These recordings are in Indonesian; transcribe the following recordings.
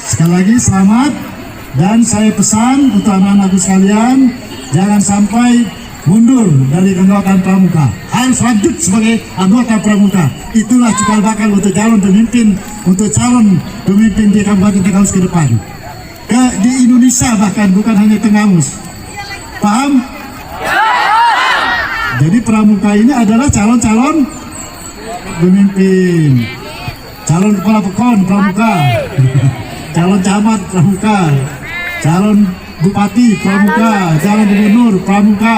Sekali lagi selamat, dan saya pesan untuk anak-anakku sekalian, jangan sampai mundur dari keanggotaan pramuka, harus lanjut sebagai anggota pramuka. Itulah cikal bakal untuk calon pemimpin, di Kabupaten Tenggamus ke depan, di Indonesia, bahkan bukan hanya Tenggamus. Paham? Jadi pramuka ini adalah calon-calon pemimpin, calon kepala pekon pramuka, calon camat pramuka, calon bupati pramuka, calon gubernur pramuka.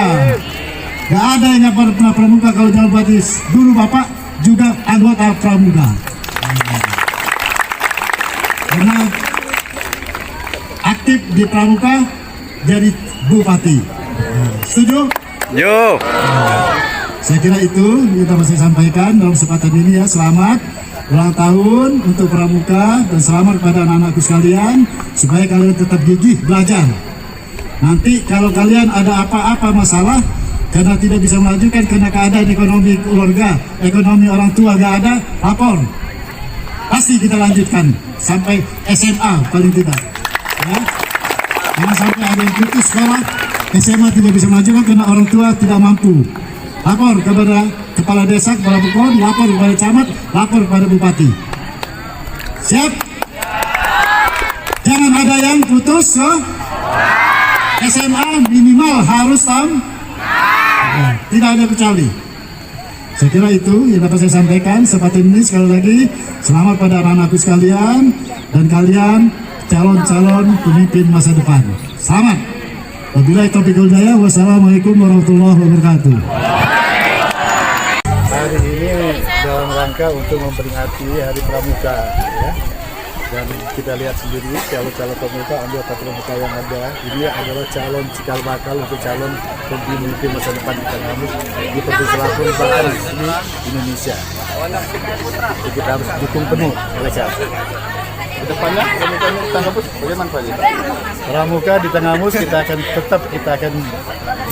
Gak ada yang nggak pernah pramuka. Kalau calon bupati dulu bapak juga anggota pramuka. Karena aktif di pramuka jadi bupati. Setuju? Yo. Saya kira itu kita masih sampaikan dalam kesempatan ini ya. Selamat ulang tahun untuk pramuka dan selamat kepada anak-anakku sekalian, supaya kalian tetap gigih belajar. Nanti kalau kalian ada apa-apa masalah karena tidak bisa melanjutkan karena keadaan ekonomi keluarga, ekonomi orang tua gak ada, lapor. Pasti kita lanjutkan sampai SMA paling tidak. Ya. Jangan sampai ada yang putus sekolah, SMA tidak bisa melanjutkan karena orang tua tidak mampu. Lapor kepada kepala desa, kepala pekon, lapor kepada camat, lapor kepada bupati. Siap? Jangan ada yang putus SMA minimal harus tidak ada kecuali. Saya kira itu yang dapat saya sampaikan. Seperti ini sekali lagi selamat pada anak-anakku sekalian dan kalian calon-calon pemimpin masa depan. Selamat. Wabillahi taufiq wal hidayah. Wassalamualaikum warahmatullahi wabarakatuh. Hari ini dalam rangka untuk memperingati Hari Pramuka, ya. Dan kita lihat sendiri calon-calon pemuka, anggota pramuka yang ada ini adalah calon cikal bakal untuk calon pemimpin masa depan di Tenggamus di Provinsi Selatan bahkan di Indonesia. Jadi kita harus dukung penuh mereka. Kedepannya pramuka ini Tenggamus bagaimana Pak? Pramuka di Tenggamus kita akan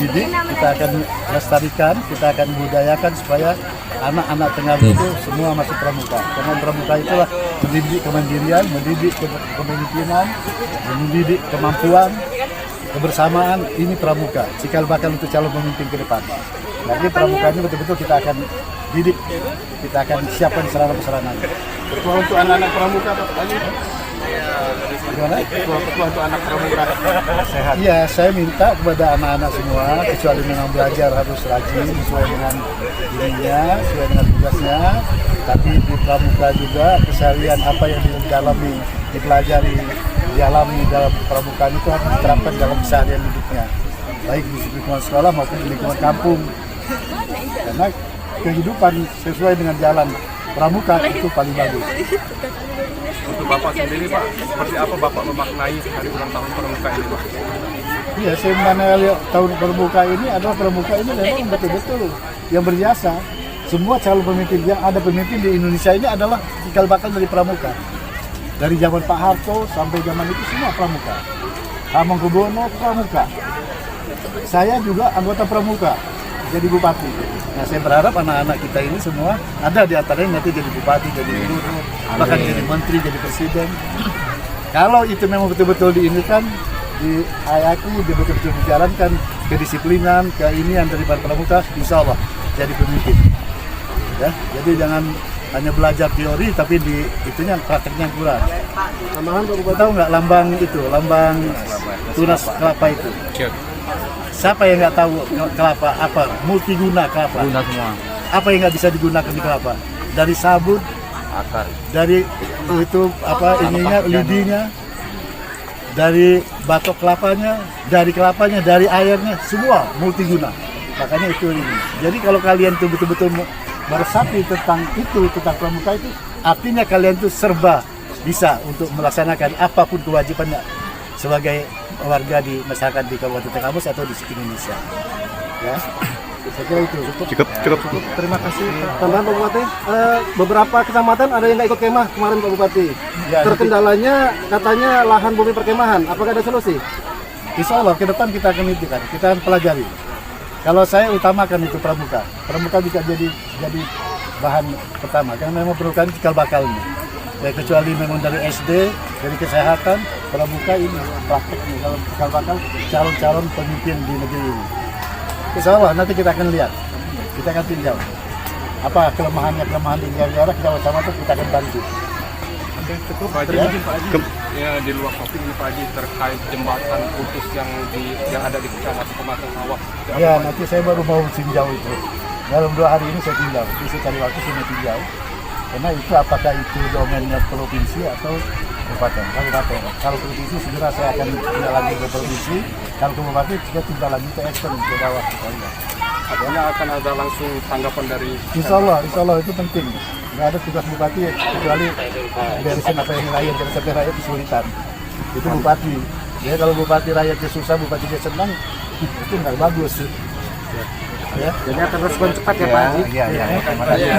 didik, kita akan lestarikan, kita akan budayakan supaya anak-anak Tenggamus itu semua masuk pramuka. Karena pramuka itulah mendidik kemandirian, mendidik kepemimpinan, mendidik kemampuan, kebersamaan. Ini pramuka, cikal bakal untuk calon pemimpin ke depan. Jadi pramuka ini betul-betul kita akan didik, kita akan siapkan sarana-prasarananya. Ketua untuk anak-anak pramuka Pak lagi. Gimana? Ketua untuk anak pramuka sehat. Iya, saya minta kepada anak-anak semua, kecuali memang belajar harus rajin sesuai dengan dirinya, sesuai dengan tugasnya. Tapi di pramuka juga keseharian apa yang didalami, dipelajari, dialami dalam pramuka itu harus diterapkan dalam keseharian hidupnya, baik di lingkungan sekolah maupun di lingkungan kampung. Karena kehidupan sesuai dengan jalan pramuka itu paling bagus. Untuk Bapak sendiri Pak, seperti apa Bapak memaknai hari ulang tahun pramuka ini Pak? Iya, saya mengenai tahun pramuka ini adalah pramuka ini memang betul-betul yang berjasa. Semua calon pemimpin yang ada pemimpin di Indonesia ini adalah cikal bakal dari pramuka. Dari zaman Pak Harto sampai zaman itu semua pramuka. Hamengkubuwono pramuka. Saya juga anggota pramuka, jadi bupati. Nah, saya berharap anak-anak kita ini semua ada di antaranya nanti jadi bupati, jadi gubernur, bahkan jadi menteri, jadi presiden. Kalau itu memang betul-betul diinikan, diayaki, betul-betul dijalankan kedisiplinan, keinian dari para pramuka, insya Allah jadi pemimpin. Ya, jadi jangan hanya belajar teori, tapi di itunya prakteknya kurang. Tambahan Pak Bupati, tahu nggak lambang itu, lambang tunas kelapa itu? Siapa yang nggak tahu kelapa apa? Multiguna kelapa. Guna semua. Apa yang nggak bisa digunakan di kelapa? Dari sabut, Akar. dari itu apa ininya, lidinya, dari batok kelapanya, dari airnya, semua multiguna. Makanya itu ini. Jadi kalau kalian tuh betul-betul meresapi tentang itu, tentang pramuka itu, artinya kalian tuh serba bisa untuk melaksanakan apapun kewajibannya sebagai warga di masyarakat di Kabupaten Tenggamus atau di Indonesia. Ya, saya kira itu cukup. Terima kasih. Tambahan Pak Bupati, beberapa kecamatan ada yang nggak ikut kemah kemarin Pak Bupati. Ya, Terkendalanya katanya lahan bumi perkemahan. Apakah ada solusi? Insya Allah ke depan kita akan itu kan, kita akan pelajari. Kalau saya utamakan itu pramuka bisa jadi bahan pertama, karena memang perlukan cikal bakalnya. Ya, kecuali memang dari SD, dari kesehatan, pramuka ini prakteknya kalau cikal bakal calon-calon pemimpin di negeri ini. Insya Allah nanti kita akan lihat, kita akan tinjau apa kelemahan di negara kita bersama tuh kita akan bantu. Pak Haji, ya di luar topik ini Pak Haji terkait jembatan putus yang ada di Kecamatan Pematang Sawah. Ya, nanti saya baru mau tinjau itu. Dalam 2 hari ini saya tinjau, jadi saya cari waktu saya mau tinjau. Karena itu apakah itu domainnya provinsi atau kabupaten. Kalau provinsi segera saya akan tindak lanjut ke provinsi. Kalau kabupaten kita tindak lanjut ke ekstern ke bawah kita lihat. Artinya akan ada langsung tanggapan dari Insya Allah itu penting. Nggak ada tugas bupati kecuali beresin apa yang rakyat, jangan sampai rakyat kesulitan. Itu bupati. Ya kalau bupati rakyatnya susah, bupati dia senang, itu nggak bagus. Ya. Jadi akan respon cepat ya Pak Haji. Iya. Terima kasih.